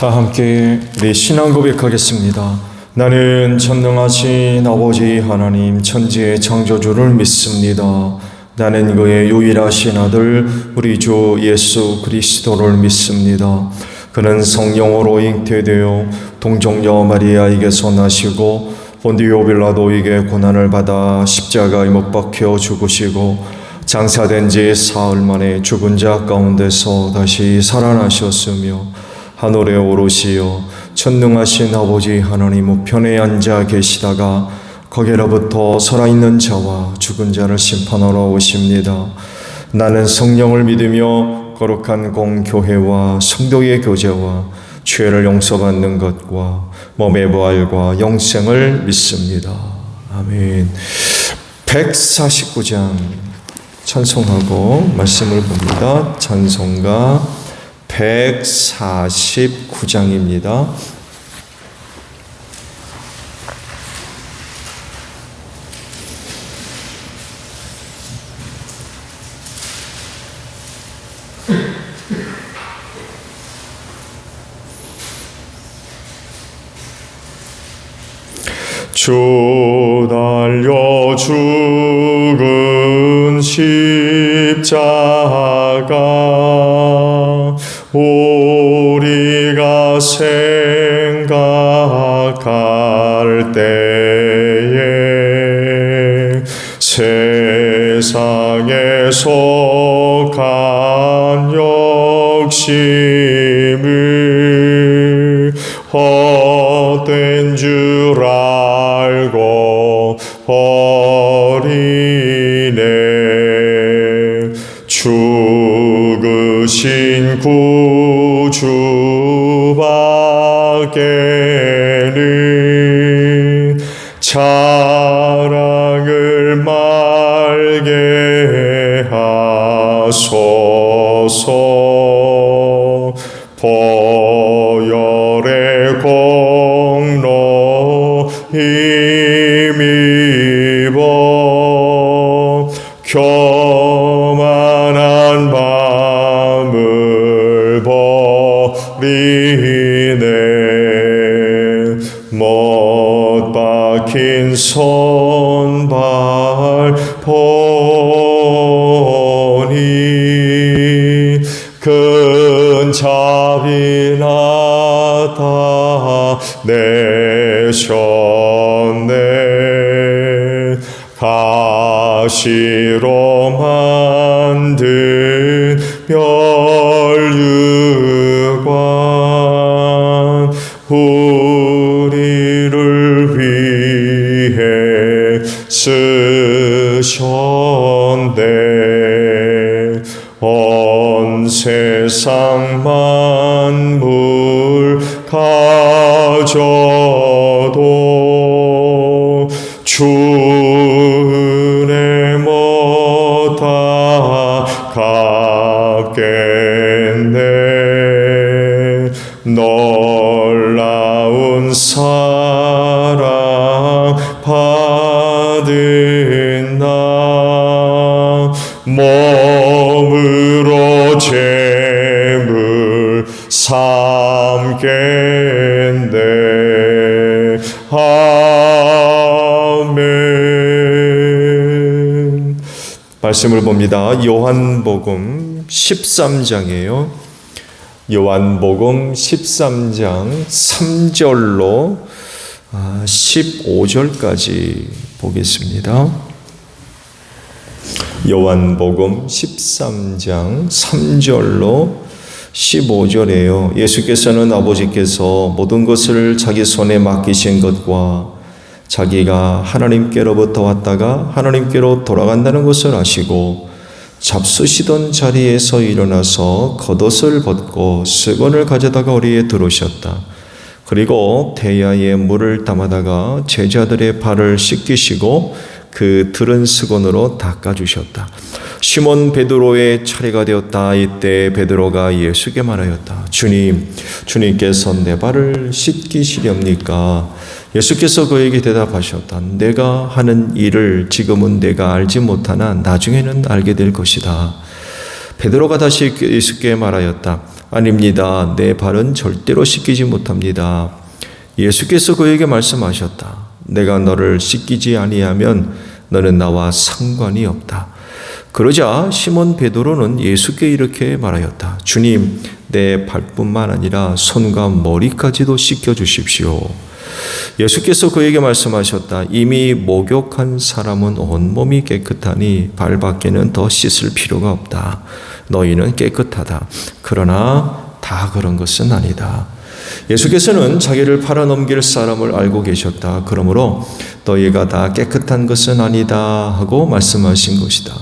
다 함께 우리 신앙 고백하겠습니다. 나는 전능하신 아버지 하나님 천지의 창조주를 믿습니다. 나는 그의 유일하신 아들 우리 주 예수 그리스도를 믿습니다. 그는 성령으로 잉태되어 동정녀 마리아에게서 나시고 본디오 빌라도에게 고난을 받아 십자가에 못 박혀 죽으시고 장사된 지 사흘 만에 죽은 자 가운데서 다시 살아나셨으며 하늘에 오르시어 전능하신 아버지 하나님 우편에 앉아 계시다가 거기로부터 살아있는 자와 죽은 자를 심판하러 오십니다. 나는 성령을 믿으며 거룩한 공교회와 성도의 교제와 죄를 용서받는 것과 몸의 부활과 영생을 믿습니다. 아멘. 149장 찬송하고 말씀을 봅니다. 찬송가 149장입니다. 주 달려 죽은 십자가 우리가 생각할 때에 세상에 속한 욕심을 헛된 줄 알고 버리네. 죽으신 구주밖에는 자랑을 말게 하소서. 보혈의 공로 힘입어 교만한 마음을 버리네. 못 박힌 손발 보니 큰 자비 나타내셨네. 가시로 만든 멸류관 우리를 위해 쓰셨네. 온 세상 만물 가져도 주 은혜 못다 갚겠네. 놀라운 사랑 받은 나 몸으로 재물 삼겠네. 아멘. 말씀을 봅니다. 요한복음 13장이에요. 요한복음 13장 3절로 15절까지 보겠습니다. 요한복음 13장 3절로 15절이에요. 예수께서는 아버지께서 모든 것을 자기 손에 맡기신 것과 자기가 하나님께로부터 왔다가 하나님께로 돌아간다는 것을 아시고 잡수시던 자리에서 일어나서 겉옷을 벗고 수건을 가져다가 우리에 들어오셨다. 그리고 대야에 물을 담아다가 제자들의 발을 씻기시고 그 들은 수건으로 닦아주셨다. 시몬 베드로의 차례가 되었다. 이때 베드로가 예수께 말하였다. 주님께서 내 발을 씻기시렵니까? 예수께서 그에게 대답하셨다. 내가 하는 일을 지금은 내가 알지 못하나 나중에는 알게 될 것이다. 베드로가 다시 예수께 말하였다. 아닙니다. 내 발은 절대로 씻기지 못합니다. 예수께서 그에게 말씀하셨다. 내가 너를 씻기지 아니하면 너는 나와 상관이 없다. 그러자 시몬 베드로는 예수께 이렇게 말하였다. 주님, 내 발뿐만 아니라 손과 머리까지도 씻겨 주십시오. 예수께서 그에게 말씀하셨다. 이미 목욕한 사람은 온몸이 깨끗하니 발밖에는 더 씻을 필요가 없다. 너희는 깨끗하다. 그러나 다 그런 것은 아니다. 예수께서는 자기를 팔아넘길 사람을 알고 계셨다. 그러므로 너희가 다 깨끗한 것은 아니다 하고 말씀하신 것이다.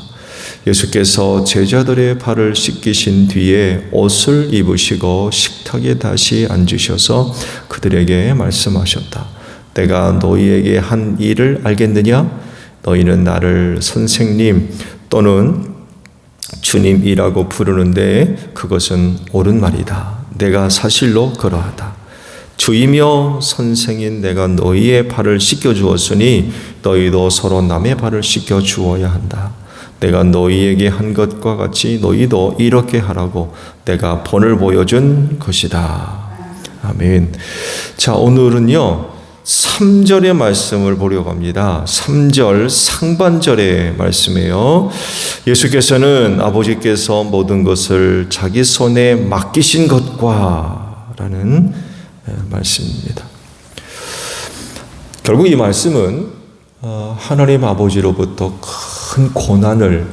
예수께서 제자들의 발을 씻기신 뒤에 옷을 입으시고 식탁에 다시 앉으셔서 그들에게 말씀하셨다. 내가 너희에게 한 일을 알겠느냐? 너희는 나를 선생님 또는 주님이라고 부르는데 그것은 옳은 말이다. 내가 사실로 그러하다. 주이며 선생인 내가 너희의 발을 씻겨 주었으니 너희도 서로 남의 발을 씻겨 주어야 한다. 내가 너희에게 한 것과 같이 너희도 이렇게 하라고 내가 본을 보여준 것이다. 아멘. 자, 오늘은요 3절의 말씀을 보려고 합니다. 3절 상반절의 말씀이에요. 예수께서는 아버지께서 모든 것을 자기 손에 맡기신 것과 라는 말씀입니다. 결국 이 말씀은 하나님 아버지로부터 큰 고난을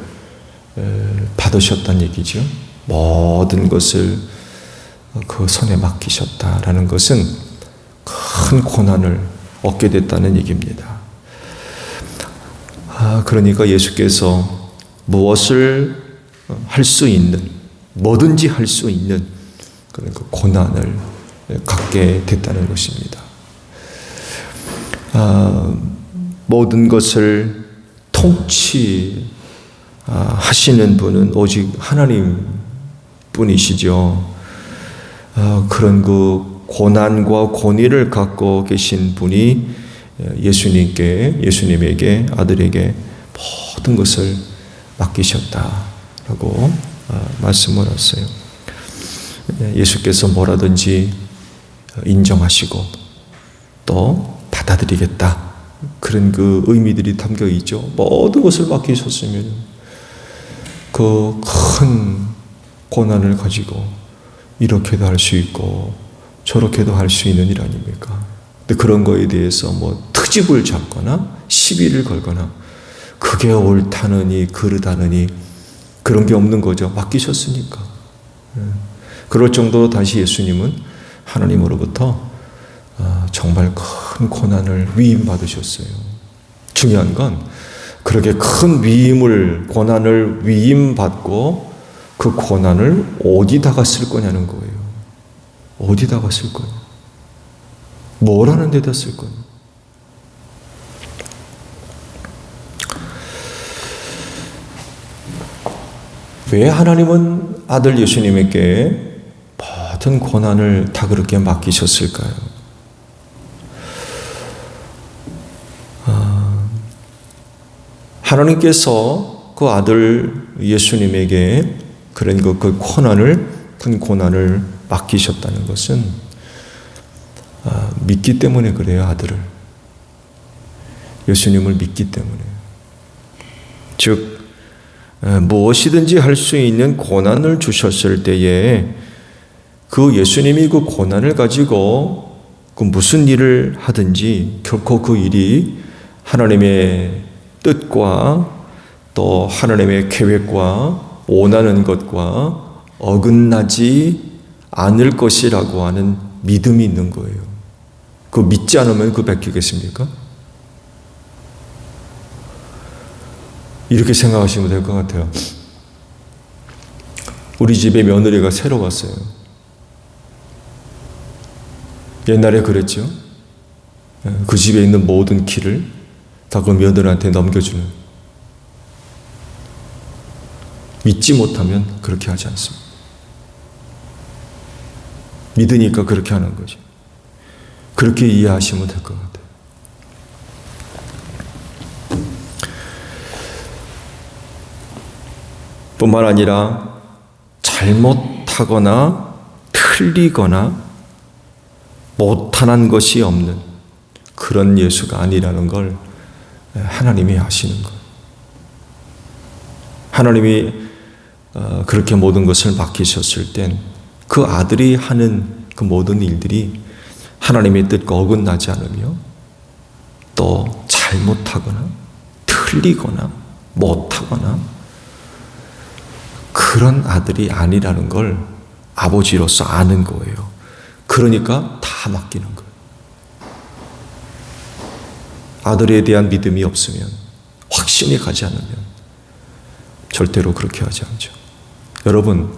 받으셨다는 얘기죠. 모든 것을 그 손에 맡기셨다라는 것은 큰 고난을 얻게 됐다는 얘기입니다. 그러니까 예수께서 무엇을 할 수 있는, 뭐든지 할 수 있는 그런 그 고난을 갖게 됐다는 것입니다. 모든 것을 통치하시는 분은 오직 하나님 뿐이시죠. 그런 그 고난과 권위를 갖고 계신 분이 예수님에게 아들에게 모든 것을 맡기셨다라고 말씀을 하셨어요. 예수께서 뭐라든지 인정하시고 또 받아들이겠다. 그런 그 의미들이 담겨 있죠. 모든 것을 맡기셨으면 그 큰 고난을 가지고 이렇게도 할 수 있고 저렇게도 할 수 있는 일 아닙니까? 근데 그런 거에 대해서 뭐 트집을 잡거나 시비를 걸거나 그게 옳다느니 그르다느니 그런 게 없는 거죠. 맡기셨으니까. 그럴 정도로 다시 예수님은 하나님으로부터 정말 큰 고난을 위임받으셨어요. 중요한 건 그렇게 큰 고난을 위임받고 그 고난을 어디다가 쓸 거냐는 거예요. 어디다가 쓸 거예요? 뭘 하는 데다 쓸 거예요? 왜 하나님은 아들 예수님에게 모든 고난을 다 그렇게 맡기셨을까요? 하나님께서 그 아들 예수님에게 그런 그 큰 고난을 맡기셨다는 것은 믿기 때문에 그래요. 아들을. 예수님을 믿기 때문에. 즉 무엇이든지 할 수 있는 고난을 주셨을 때에 그 예수님이 그 고난을 가지고 그 무슨 일을 하든지 결코 그 일이 하나님의 뜻과 또 하나님의 계획과 원하는 것과 어긋나지 않을 것이라고 하는 믿음이 있는 거예요. 그거 믿지 않으면 그거 베끼겠습니까? 이렇게 생각하시면 될 것 같아요. 우리 집에 며느리가 새로 왔어요. 옛날에 그랬죠. 그 집에 있는 모든 키를 다 그 며느리한테 넘겨주는. 믿지 못하면 그렇게 하지 않습니다. 믿으니까 그렇게 하는 거죠. 그렇게 이해하시면 될 것 같아요. 뿐만 아니라 잘못하거나 틀리거나 못하는 것이 없는 그런 예수가 아니라는 걸 하나님이 아시는 거예요. 하나님이 그렇게 모든 것을 맡기셨을 땐 그 아들이 하는 그 모든 일들이 하나님의 뜻과 어긋나지 않으며 또 잘못하거나 틀리거나 못하거나 그런 아들이 아니라는 걸 아버지로서 아는 거예요. 그러니까 다 맡기는 거예요. 아들에 대한 믿음이 없으면, 확신이 가지 않으면 절대로 그렇게 하지 않죠. 여러분,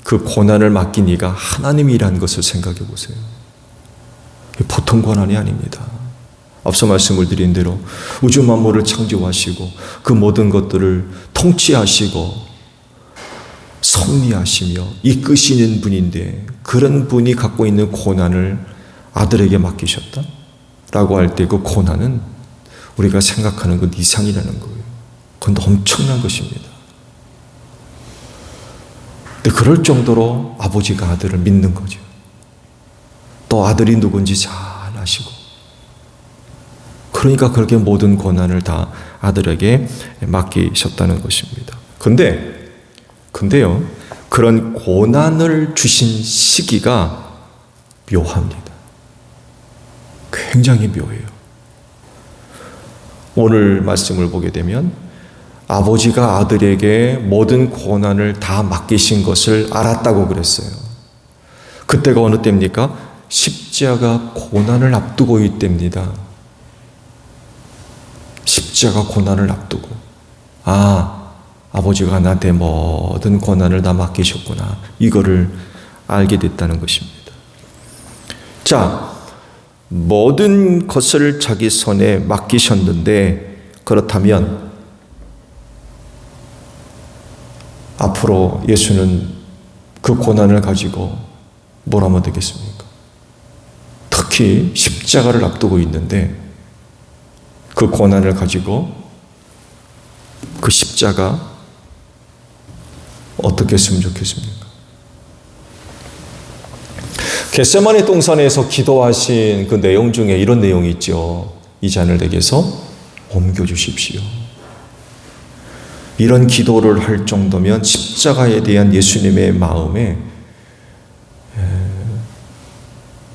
그 고난을 맡긴 이가 하나님이라는 것을 생각해 보세요. 보통 고난이 아닙니다. 앞서 말씀을 드린 대로 우주 만물을 창조하시고 그 모든 것들을 통치하시고 섭리하시며 이끄시는 분인데, 그런 분이 갖고 있는 고난을 아들에게 맡기셨다? 라고 할 때 그 고난은 우리가 생각하는 것 이상이라는 거예요. 그건 엄청난 것입니다. 근데 그럴 정도로 아버지가 아들을 믿는 거죠. 또 아들이 누군지 잘 아시고, 그러니까 그렇게 모든 고난을 다 아들에게 맡기셨다는 것입니다. 근데요, 그런 고난을 주신 시기가 묘합니다. 굉장히 묘해요. 오늘 말씀을 보게 되면 아버지가 아들에게 모든 고난을 다 맡기신 것을 알았다고 그랬어요. 그때가 어느 때입니까? 십자가 고난을 앞두고 있답니다. 십자가 고난을 앞두고, 아버지가 나한테 모든 고난을 다 맡기셨구나, 이거를 알게 됐다는 것입니다. 자, 모든 것을 자기 손에 맡기셨는데, 그렇다면 앞으로 예수는 그 고난을 가지고 뭘 하면 되겠습니까? 특히 십자가를 앞두고 있는데 그 고난을 가지고 그 십자가 어떻게 했으면 좋겠습니까? 겟세마네 동산에서 기도하신 그 내용 중에 이런 내용이 있죠. 이 잔을 내게서 옮겨주십시오. 이런 기도를 할 정도면 십자가에 대한 예수님의 마음에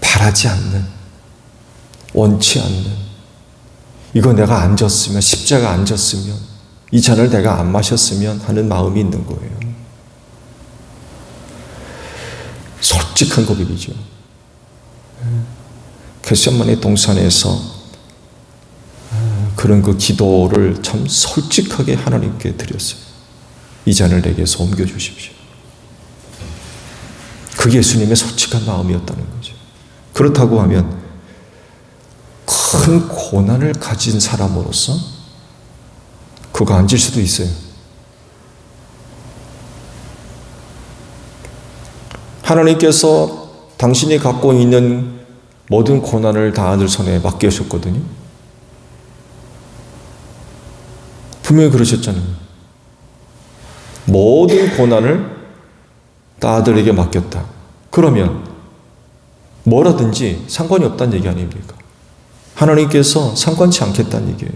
바라지 않는, 원치 않는, 이거 내가 안 졌으면, 십자가 안 졌으면, 이 잔을 내가 안 마셨으면 하는 마음이 있는 거예요. 솔직한 고백이죠. 겟세마네 동산에서 그런 그 기도를 참 솔직하게 하나님께 드렸어요. 이 잔을 내게서 옮겨주십시오. 그게 예수님의 솔직한 마음이었다는 거죠. 그렇다고 하면 큰 고난을 가진 사람으로서 그거 앉을 수도 있어요. 하나님께서 당신이 갖고 있는 모든 고난을 다 아들 손에 맡기셨거든요. 분명히 그러셨잖아요. 모든 고난을 다 아들에게 맡겼다. 그러면 뭐라든지 상관이 없다는 얘기 아닙니까? 하나님께서 상관치 않겠다는 얘기예요.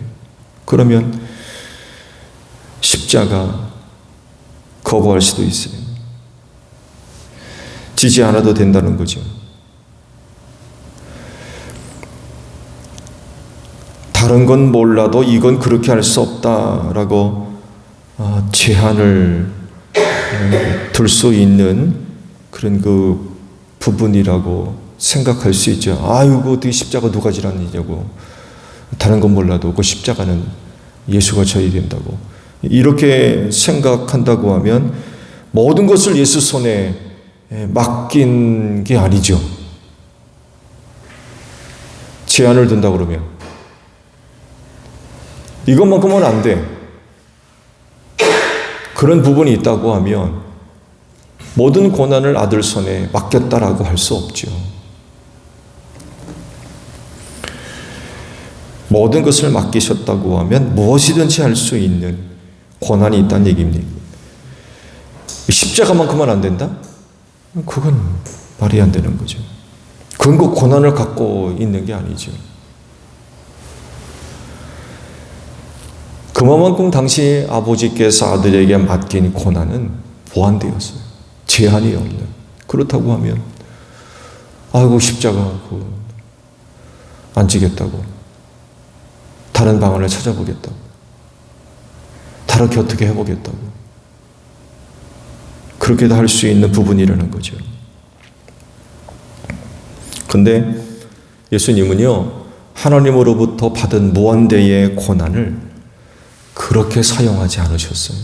그러면 십자가 거부할 수도 있어요. 지지 않아도 된다는 거죠. 다른 건 몰라도 이건 그렇게 할 수 없다라고 제한을 둘 수 있는 그런 그 부분이라고 생각할 수 있죠. 이거 어떻게 십자가 누가 지라느냐고. 다른 건 몰라도 그 십자가는 예수가 져야 된다고. 이렇게 생각한다고 하면 모든 것을 예수 손에 맡긴 게 아니죠. 제한을 둔다 그러면 이것만큼은 안 돼. 그런 부분이 있다고 하면 모든 고난을 아들 손에 맡겼다라고 할 수 없죠. 모든 것을 맡기셨다고 하면 무엇이든지 할 수 있는 권한이 있다는 얘기입니다. 십자가만큼은 안 된다? 그건 말이 안 되는 거죠. 그건 그 고난을 갖고 있는 게 아니죠. 그만큼 당시 아버지께서 아들에게 맡긴 고난은 보완되었어요. 제한이 없는. 그렇다고 하면 아이고 십자가 안 지겠다고, 다른 방안을 찾아보겠다고, 다르게 어떻게 해보겠다고, 그렇게도 할 수 있는 부분이라는 거죠. 근데 예수님은요, 하나님으로부터 받은 무한대의 고난을 그렇게 사용하지 않으셨어요.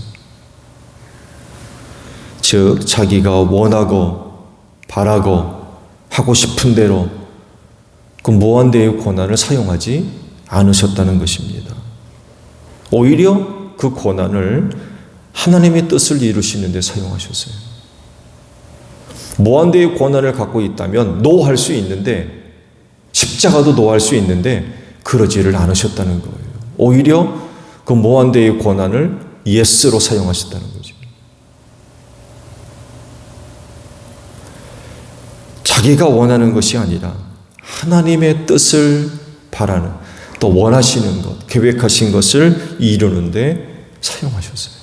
즉, 자기가 원하고 바라고 하고 싶은 대로 그 무한대의 고난을 사용하지 않으셨다는 것입니다. 오히려 그 고난을 하나님의 뜻을 이루시는 데 사용하셨어요. 무한대의 고난을 갖고 있다면 노할 수 있는데, 십자가도 노할 수 있는데 그러지를 않으셨다는 거예요. 오히려 그 무한대의 고난을 예스로 사용하셨다는 거죠. 자기가 원하는 것이 아니라 하나님의 뜻을 바라는, 또 원하시는 것, 계획하신 것을 이루는데 사용하셨어요.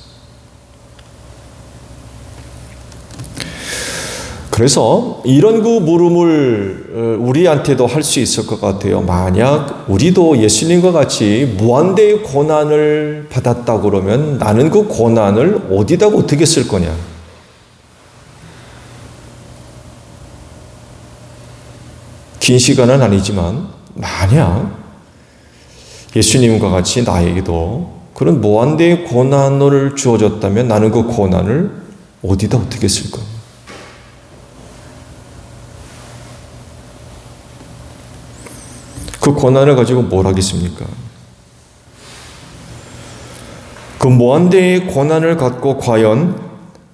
그래서 이런 그 물음을 우리한테도 할 수 있을 것 같아요. 만약 우리도 예수님과 같이 무한대의 고난을 받았다 그러면 나는 그 고난을 어디다가 어떻게 쓸 거냐? 긴 시간은 아니지만 만약 예수님과 같이 나에게도 그런 무한대의 고난을 주어졌다면 나는 그 고난을 어디다 어떻게 쓸 거냐? 그 고난을 가지고 뭘 하겠습니까? 그 무한대의 고난을 갖고 과연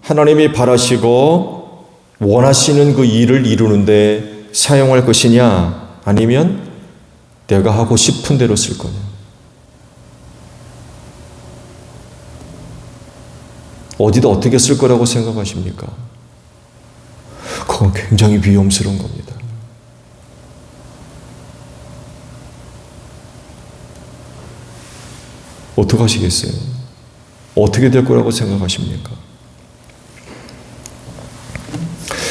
하나님이 바라시고 원하시는 그 일을 이루는데 사용할 것이냐, 아니면 내가 하고 싶은 대로 쓸 거냐? 어디다 어떻게 쓸 거라고 생각하십니까? 그건 굉장히 위험스러운 겁니다. 어떻게 하시겠어요? 어떻게 될 거라고 생각하십니까?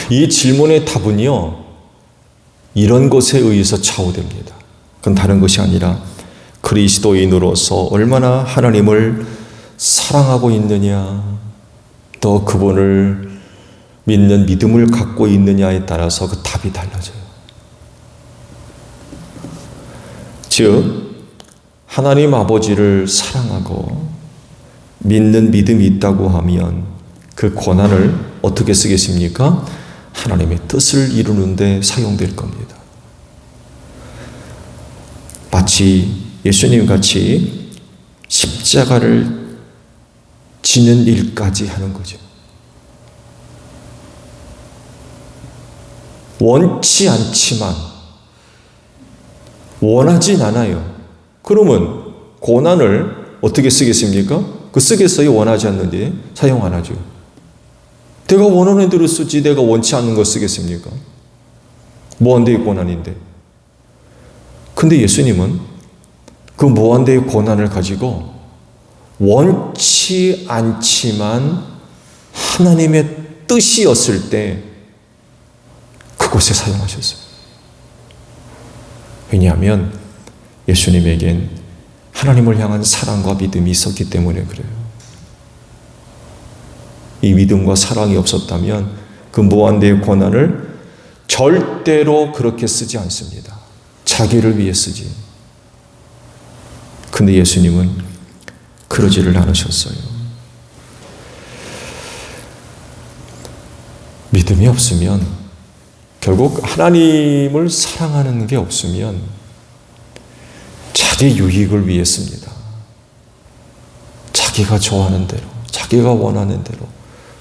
이 질문의 답은요, 이런 것에 의해서 좌우됩니다. 그건 다른 것이 아니라 그리스도인으로서 얼마나 하나님을 사랑하고 있느냐, 또 그분을 믿는 믿음을 갖고 있느냐에 따라서 그 답이 달라져요. 즉, 하나님 아버지를 사랑하고 믿는 믿음이 있다고 하면 그 고난을 어떻게 쓰겠습니까? 하나님의 뜻을 이루는 데 사용될 겁니다. 마치 예수님 같이 십자가를 지는 일까지 하는 거죠. 원치 않지만, 원하진 않아요. 그러면 고난을 어떻게 쓰겠습니까? 그 쓰겠어요? 원하지 않는데 사용 안 하죠. 내가 원하는 대로 쓰지 내가 원치 않는 거 쓰겠습니까? 무한대의 고난인데. 근데 예수님은 그 무한대의 고난을 가지고 원치 않지만 하나님의 뜻이었을 때 그곳에 사용하셨어요. 왜냐하면 예수님에겐 하나님을 향한 사랑과 믿음이 있었기 때문에 그래요. 이 믿음과 사랑이 없었다면 그 무한대의 고난을 절대로 그렇게 쓰지 않습니다. 자기를 위해 쓰지. 근데 예수님은 그러지를 않으셨어요. 믿음이 없으면, 결국 하나님을 사랑하는 게 없으면 자기 유익을 위해 씁니다. 자기가 좋아하는 대로, 자기가 원하는 대로,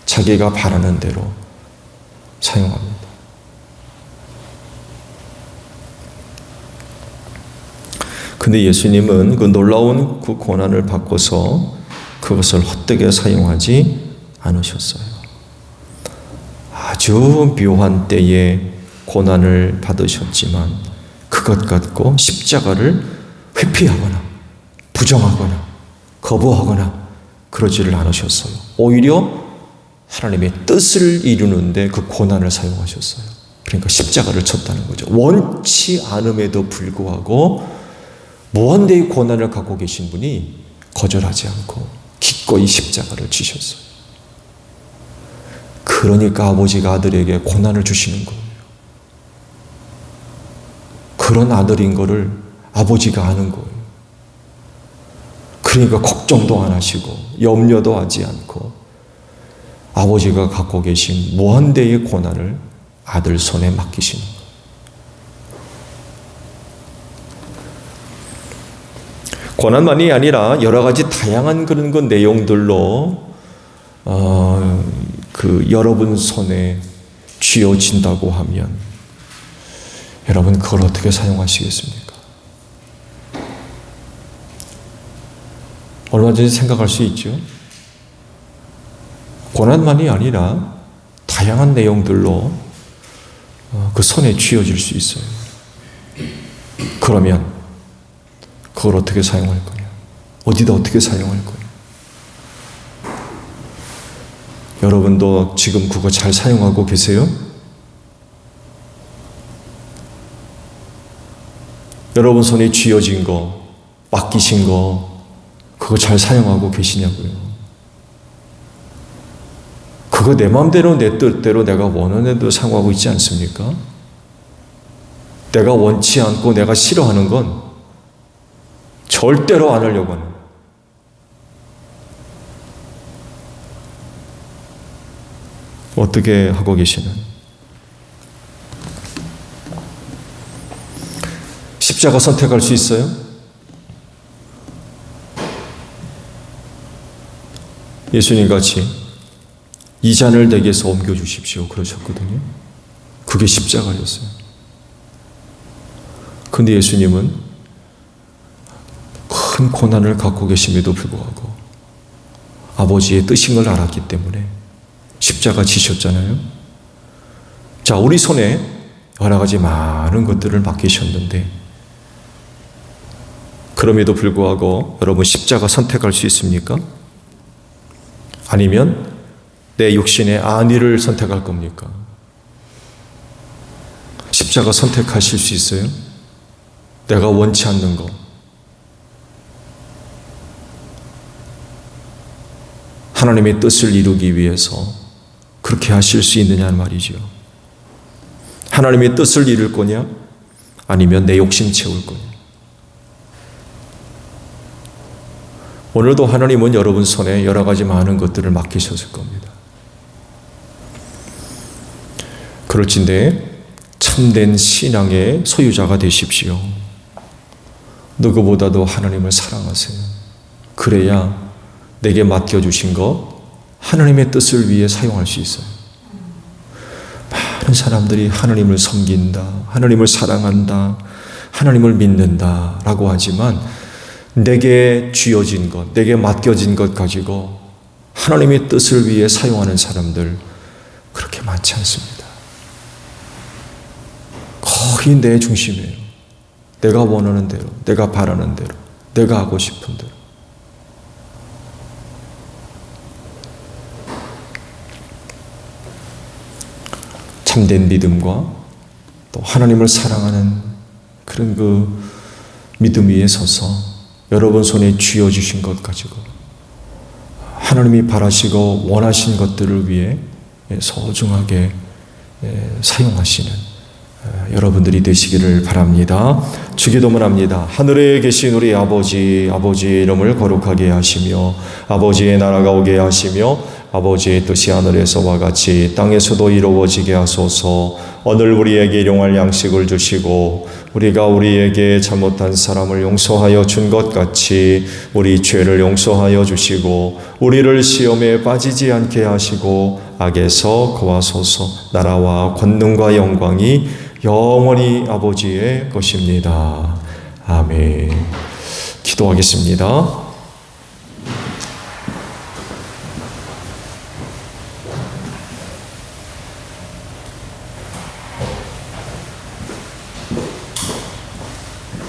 자기가 바라는 대로 사용합니다. 근데 예수님은 그 놀라운 그 고난을 받고서 그것을 헛되게 사용하지 않으셨어요. 아주 묘한 때에 고난을 받으셨지만 그것 갖고 십자가를 회피하거나 부정하거나 거부하거나 그러지를 않으셨어요. 오히려 하나님의 뜻을 이루는데 그 고난을 사용하셨어요. 그러니까 십자가를 쳤다는 거죠. 원치 않음에도 불구하고 무한대의 고난을 갖고 계신 분이 거절하지 않고 기꺼이 십자가를 지셨어요. 그러니까 아버지가 아들에게 고난을 주시는 거예요. 그런 아들인 거를 아버지가 아는 거예요. 그러니까 걱정도 안 하시고 염려도 하지 않고 아버지가 갖고 계신 무한대의 고난을 아들 손에 맡기시는 거예요. 고난만이 아니라 여러 가지 다양한 그런 그 내용들로 여러분 손에 쥐어진다고 하면 여러분 그걸 어떻게 사용하시겠습니까? 얼마든지 생각할 수 있죠. 고난만이 아니라 다양한 내용들로 그 손에 쥐어질 수 있어요. 그러면 그걸 어떻게 사용할 거냐? 어디다 어떻게 사용할 거냐? 여러분도 지금 그거 잘 사용하고 계세요? 여러분 손에 쥐어진 거, 맡기신 거, 그거 잘 사용하고 계시냐고요? 그거 내 마음대로 내 뜻대로 내가 원하는 대로 사용하고 있지 않습니까? 내가 원치 않고 내가 싫어하는 건 절대로 안 하려고 하는 거예요. 어떻게 하고 계시는? 십자가 선택할 수 있어요? 예수님 같이 이 잔을 내게서 옮겨주십시오 그러셨거든요. 그게 십자가였어요. 근데 예수님은 큰 고난을 갖고 계심에도 불구하고 아버지의 뜻인 걸 알았기 때문에 십자가 지셨잖아요. 자, 우리 손에 여러 가지 많은 것들을 맡기셨는데 그럼에도 불구하고 여러분 십자가 선택할 수 있습니까? 아니면 내 육신의 안위를 선택할 겁니까? 십자가 선택하실 수 있어요? 내가 원치 않는 거. 하나님의 뜻을 이루기 위해서 그렇게 하실 수 있느냐는 말이죠. 하나님의 뜻을 이룰 거냐? 아니면 내 욕심 채울 거냐? 오늘도 하나님은 여러분 손에 여러 가지 많은 것들을 맡기셨을 겁니다. 그럴진데 참된 신앙의 소유자가 되십시오. 누구보다도 하나님을 사랑하세요. 그래야 내게 맡겨주신 것 하나님의 뜻을 위해 사용할 수 있어요. 많은 사람들이 하나님을 섬긴다, 하나님을 사랑한다, 하나님을 믿는다 라고 하지만 내게 쥐어진 것, 내게 맡겨진 것 가지고 하나님의 뜻을 위해 사용하는 사람들 그렇게 많지 않습니다. 거의 내 중심이에요. 내가 원하는 대로, 내가 바라는 대로, 내가 하고 싶은 대로. 참된 믿음과 또 하나님을 사랑하는 그런 그 믿음 위에 서서 여러분 손에 쥐어주신 것 가지고 하나님이 바라시고 원하신 것들을 위해 소중하게 사용하시는 여러분들이 되시기를 바랍니다. 주기도문 합니다. 하늘에 계신 우리 아버지, 아버지의 이름을 거룩하게 하시며 아버지의 나라가 오게 하시며 아버지의 뜻이 하늘에서와 같이 땅에서도 이루어지게 하소서. 오늘 우리에게 일용할 양식을 주시고 우리가 우리에게 잘못한 사람을 용서하여 준 것 같이 우리 죄를 용서하여 주시고 우리를 시험에 빠지지 않게 하시고 악에서 구하소서. 나라와 권능과 영광이 영원히 아버지의 것입니다. 아멘. 기도하겠습니다.